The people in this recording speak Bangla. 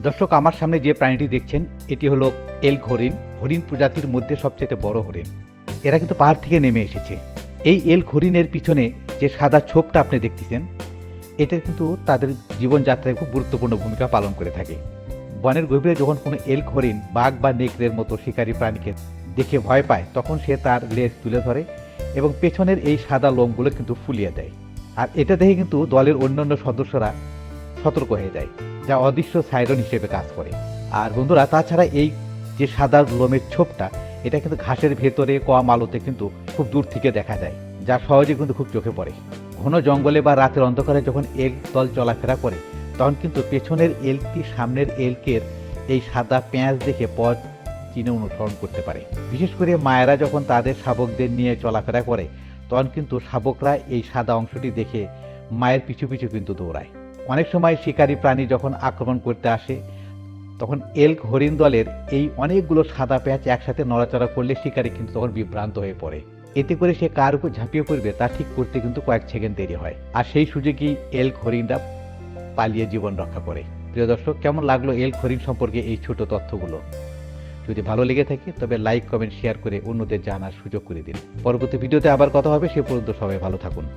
দর্শক, আমার সামনে যে প্রাণীটি দেখছেন এটি হলো এল্ক হরিণ। হরিণ প্রজাতির মধ্যে সবচেয়ে বড় হরিণ। এরা কিন্তু পাহাড় থেকে নেমে এসেছে। এই এল্ক হরিণের পিছনে যে সাদা ছোপটা আপনি দেখতেছেন, এটা কিন্তু তাদের জীবনযাত্রায় খুব গুরুত্বপূর্ণ ভূমিকা পালন করে থাকে। বনের গভীরে যখন কোনো এল্ক হরিণ বাঘ বা নেকড়ের মতো শিকারী প্রাণীকে দেখে ভয় পায়, তখন সে তার লেজ তুলে ধরে এবং পেছনের এই সাদা লোমগুলো কিন্তু ফুলিয়ে দেয়। আর এটা দেখে কিন্তু দলের অন্যান্য সদস্যরা সতর্ক হয়ে যায়, যা অদৃশ্য সাইরন হিসেবে কাজ করে। আর বন্ধুরা, তাছাড়া এই যে সাদা লোমের ছোপটা, এটা কিন্তু ঘাসের ভেতরে কম আলোতে কিন্তু খুব দূর থেকে দেখা যায়, যা সহজে কিন্তু খুব চোখে পড়ে। ঘন জঙ্গলে বা রাতের অন্ধকারে যখন এল্ক দল চলাফেরা করে, তখন কিন্তু পেছনের এল্কটি সামনের এল্কের এই সাদা প্যাঁচ দেখে পথ চিনে অনুসরণ করতে পারে। বিশেষ করে মায়েরা যখন তাদের শাবকদের নিয়ে চলাফেরা করে, তখন কিন্তু শাবকরা এই সাদা অংশটি দেখে মায়ের পিছু পিছু কিন্তু দৌড়ায়। অনেক সময় শিকারী প্রাণী যখন আক্রমণ করতে আসে, তখন এল্ক হরিণ দলের এই অনেকগুলো সাদা প্যাঁচ একসাথে নড়াচড়া করলে শিকারী কিন্তু তখন বিভ্রান্ত হয়ে পড়ে। এতে করে সে কার উপর ঝাঁপিয়ে পড়বে তা ঠিক করতে কিন্তু কয়েক সেকেন্ড দেরি হয়। আর সেই সুযোগেই এল্ক হরিণরা পালিয়ে জীবন রক্ষা করে। প্রিয় দর্শক, কেমন লাগলো এল্ক হরিণ সম্পর্কে এই ছোট তথ্যগুলো? যদি ভালো লেগে থাকে তবে লাইক, কমেন্ট, শেয়ার করে অন্যদের জানার সুযোগ করে দিন। পরবর্তী ভিডিওতে আবার কথা হবে। সে পর্যন্ত সবাই ভালো থাকুন।